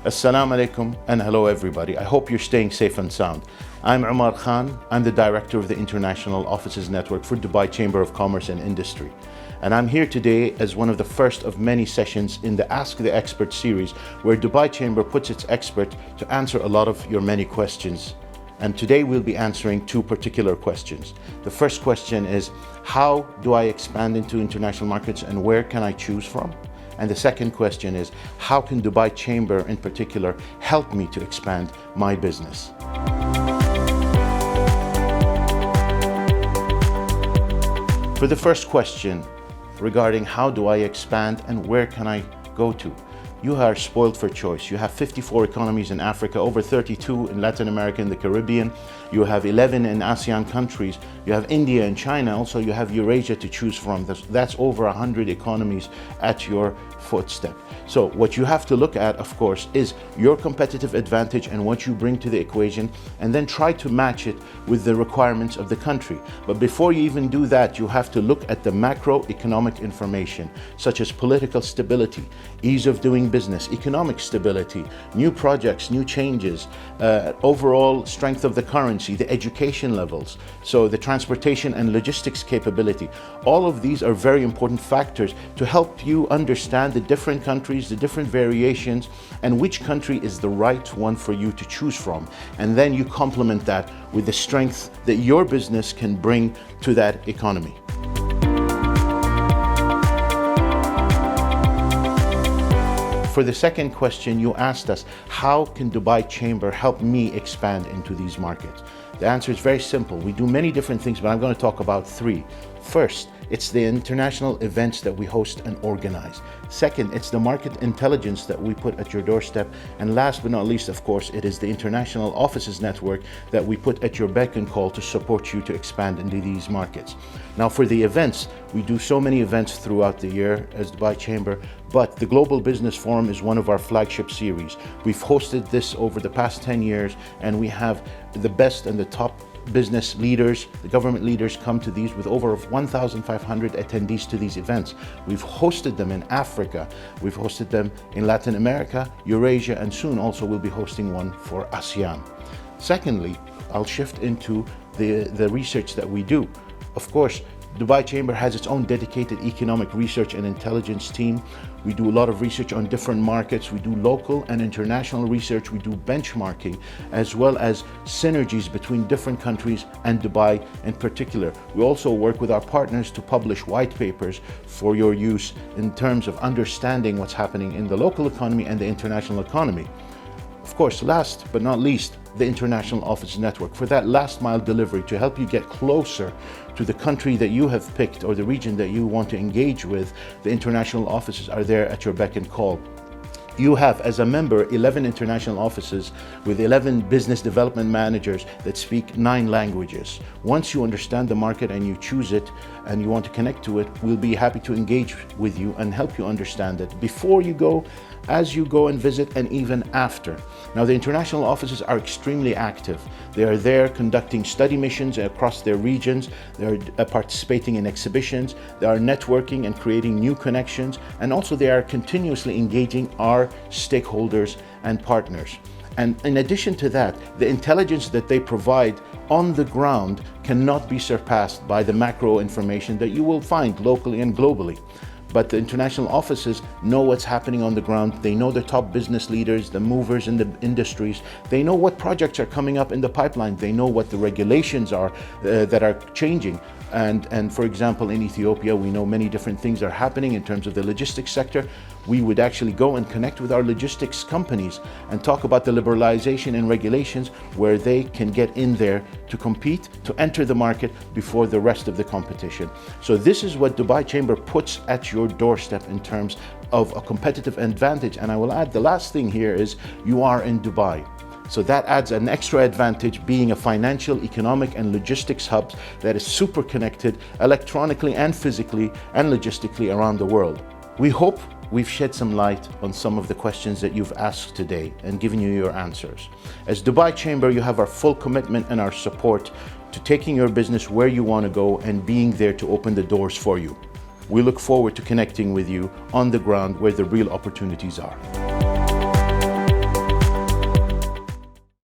Assalamu alaikum and hello everybody. I hope you're staying safe and sound. I'm Omar Khan. I'm the director of the International Offices Network for Dubai Chamber of Commerce and Industry. And I'm here today as one of the first of many sessions in the Ask the Expert series, where Dubai Chamber puts its expert to answer a lot of your many questions. And today we'll be answering two particular questions. The first question is, how do I expand into international markets and where can I choose from? And the second question is, how can Dubai Chamber in particular help me to expand my business? For the first question regarding how do I expand and where can I go to? You are spoiled for choice. You have 54 economies in Africa, over 32 in Latin America and the Caribbean. You have 11 in ASEAN countries. You have India and China. Also, you have Eurasia to choose from. That's over 100 economies at your footstep. So what you have to look at, of course, is your competitive advantage and what you bring to the equation, and then try to match it with the requirements of the country. But before you even do that, you have to look at the macroeconomic information, such as political stability, ease of doing business, economic stability, new projects, new changes, overall strength of the currency, the education levels, so the transportation and logistics capability. All of these are very important factors to help you understand the different countries, the different variations, and which country is the right one for you to choose from. And then you complement that with the strength that your business can bring to that economy. For the second question, you asked us, how can Dubai Chamber help me expand into these markets? The answer is very simple. We do many different things, but I'm going to talk about three. First, it's the international events that we host and organize. Second, it's the market intelligence that we put at your doorstep. And last but not least, of course, it is the International Offices Network that we put at your beck and call to support you to expand into these markets. Now, for the events, we do so many events throughout the year as Dubai Chamber, but the Global Business Forum is one of our flagship series. We've hosted this over the past 10 years, and we have the best and the top business leaders, the government leaders come to these with over 1,500 attendees to these events. We've hosted them in Africa, we've hosted them in Latin America, Eurasia, and soon also we'll be hosting one for ASEAN. Secondly, I'll shift into the research that we do. Of course, Dubai Chamber has its own dedicated economic research and intelligence team. We do a lot of research on different markets. We do local and international research. We do benchmarking, as well as synergies between different countries and Dubai in particular. We also work with our partners to publish white papers for your use in terms of understanding what's happening in the local economy and the international economy. Of course, last but not least, the International Office Network for that last mile delivery to help you get closer to the country that you have picked or the region that you want to engage with. The international offices are there at your beck and call. You have, as a member, 11 international offices with 11 business development managers that speak 9 languages. Once you understand the market and you choose it and you want to connect to it, we'll be happy to engage with you and help you understand it before you go, as you go and visit, and even after. Now, the international offices are extremely active. They are there conducting study missions across their regions. They are participating in exhibitions. They are networking and creating new connections. And also they are continuously engaging our stakeholders and partners. And in addition to that, the intelligence that they provide on the ground cannot be surpassed by the macro information that you will find locally and globally. But the international offices know what's happening on the ground. They know the top business leaders, the movers in the industries. They know what projects are coming up in the pipeline. They know what the regulations are that are changing. And for example, in Ethiopia, we know many different things are happening in terms of the logistics sector. We would actually go and connect with our logistics companies and talk about the liberalization and regulations where they can get in there to compete, to enter the market before the rest of the competition. So this is what Dubai Chamber puts at your doorstep in terms of a competitive advantage. And I will add, the last thing here is you are in Dubai. So that adds an extra advantage, being a financial, economic, and logistics hub that is super connected electronically and physically and logistically around the world. We hope we've shed some light on some of the questions that you've asked today and given you your answers. As Dubai Chamber, you have our full commitment and our support to taking your business where you want to go and being there to open the doors for you. We look forward to connecting with you on the ground where the real opportunities are.